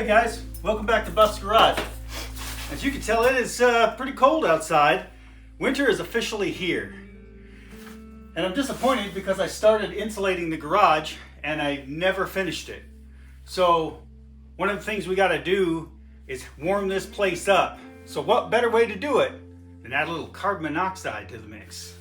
Hey guys, welcome back to Buff's Garage. As you can tell, it is pretty cold outside. Winter is officially here. And I'm disappointed because I started insulating the garage and I never finished it. So one of the things we got to do is warm this place up. So what better way to do it than add a little carbon monoxide to the mix?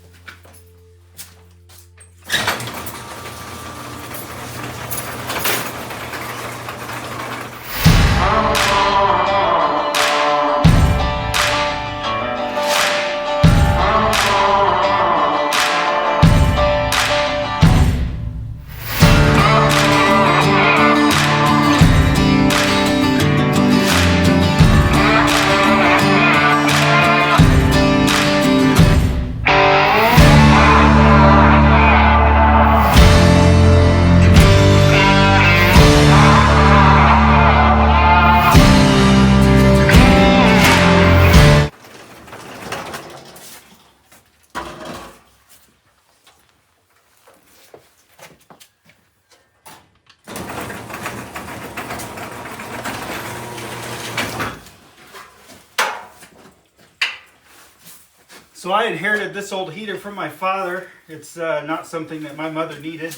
So I inherited this old heater from my father. It's not something that my mother needed.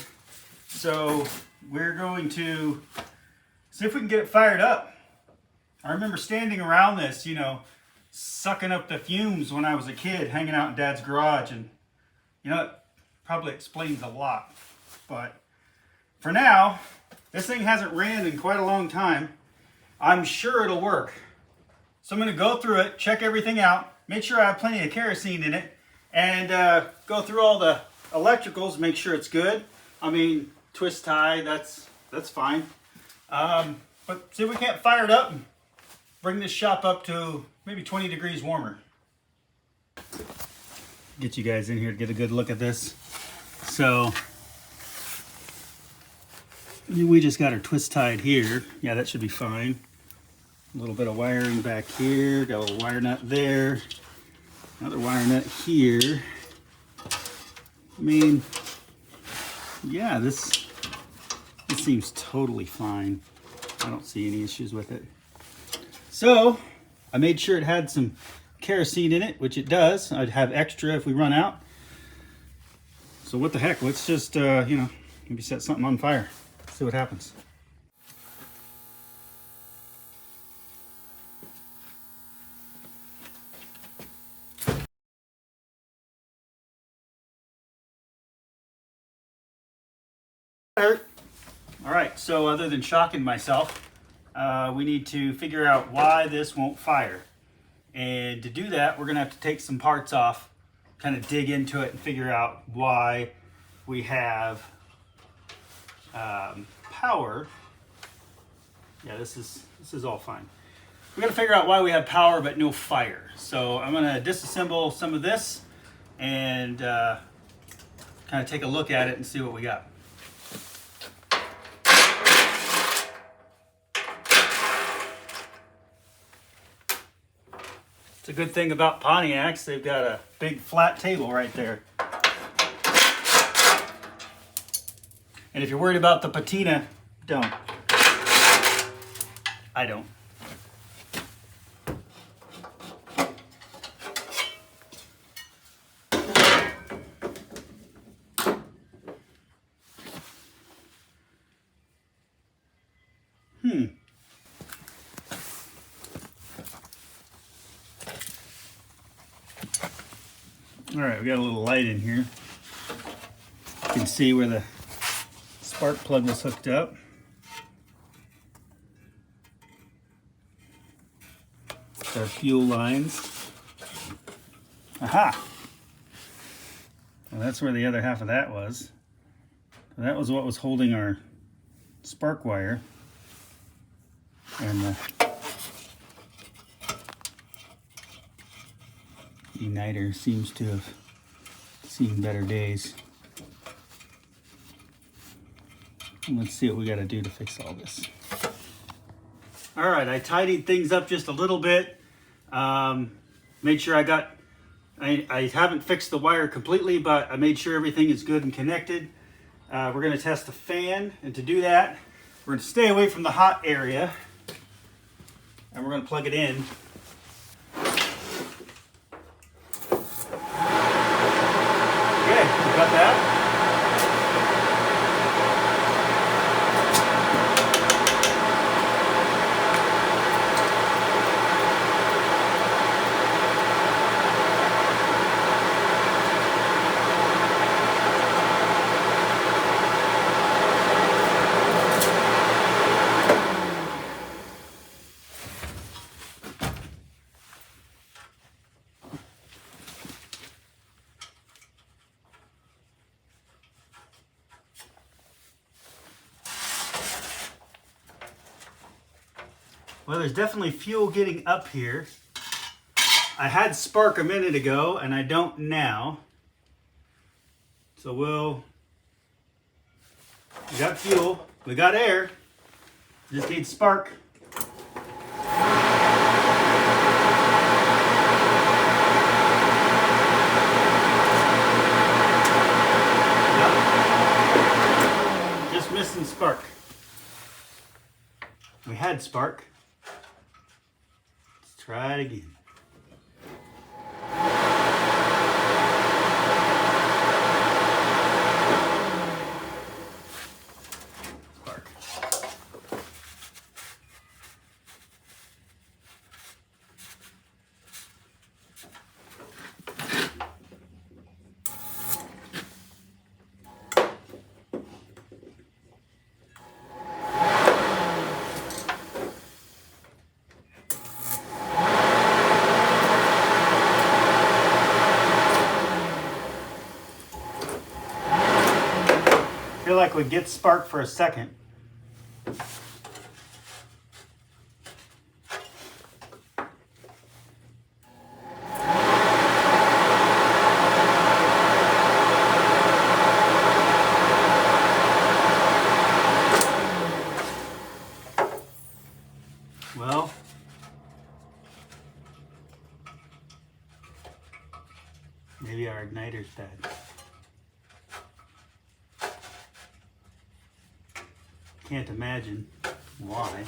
So we're going to see if we can get it fired up. I remember standing around this, sucking up the fumes when I was a kid, hanging out in Dad's garage. And, it probably explains a lot. But for now, this thing hasn't ran in quite a long time. I'm sure it'll work. So I'm going to go through it, check everything out. Make sure I have plenty of kerosene in it, and go through all the electricals, make sure it's good. I mean, twist tie, that's fine. But see if we can't fire it up and bring this shop up to maybe 20 degrees warmer. Get you guys in here to get a good look at this. So we just got our twist tied here. Yeah, that should be fine. A little bit of wiring back here, got a little wire nut there, another wire nut here. I mean, yeah, this seems totally fine. I don't see any issues with it. So I made sure it had some kerosene in it, which it does. I'd have extra if we run out. So what the heck, let's just, maybe set something on fire, see what happens. All right, so other than shocking myself, we need to figure out why this won't fire. And to do that, we're gonna have to take some parts off, kind of dig into it and figure out why we have power. Yeah, this is all fine. We're gonna figure out why we have power but no fire. So I'm gonna disassemble some of this and kind of take a look at it and see what we got. It's a good thing about Pontiacs, they've got a big flat table right there. And if you're worried about the patina, don't. I don't. All right, we got a little light in here. You can see where the spark plug was hooked up. Our fuel lines. Aha! Well, that's where the other half of that was. So that was what was holding our spark wire. And the igniter seems to have seen better days. And let's see what we got to do to fix all this. All right, I tidied things up just a little bit. Made sure I haven't fixed the wire completely, but I made sure everything is good and connected. We're going to test the fan, and to do that, we're going to stay away from the hot area. and we're going to plug it in. Okay, we got that. Well, there's definitely fuel getting up here. I had spark a minute ago, and I don't now. So we got fuel, we got air, just need spark. Yep. Just missing spark. We had spark. Try it again. Spark. I feel like we get spark for a second. Well, maybe our igniter's bad. Can't imagine why.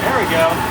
There we go.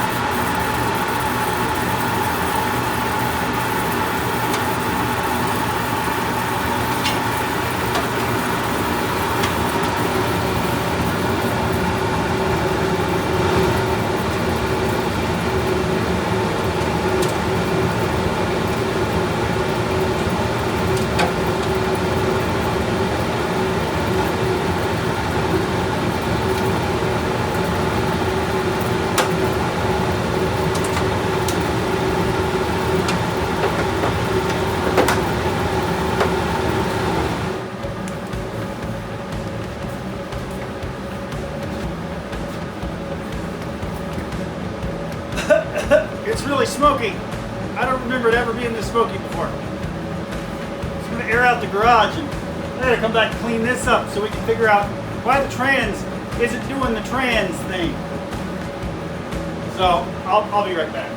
It's really smoky. I don't remember it ever being this smoky before. Just gonna air out the garage, and I gotta come back and clean this up so we can figure out why the trans isn't doing the trans thing. So I'll be right back.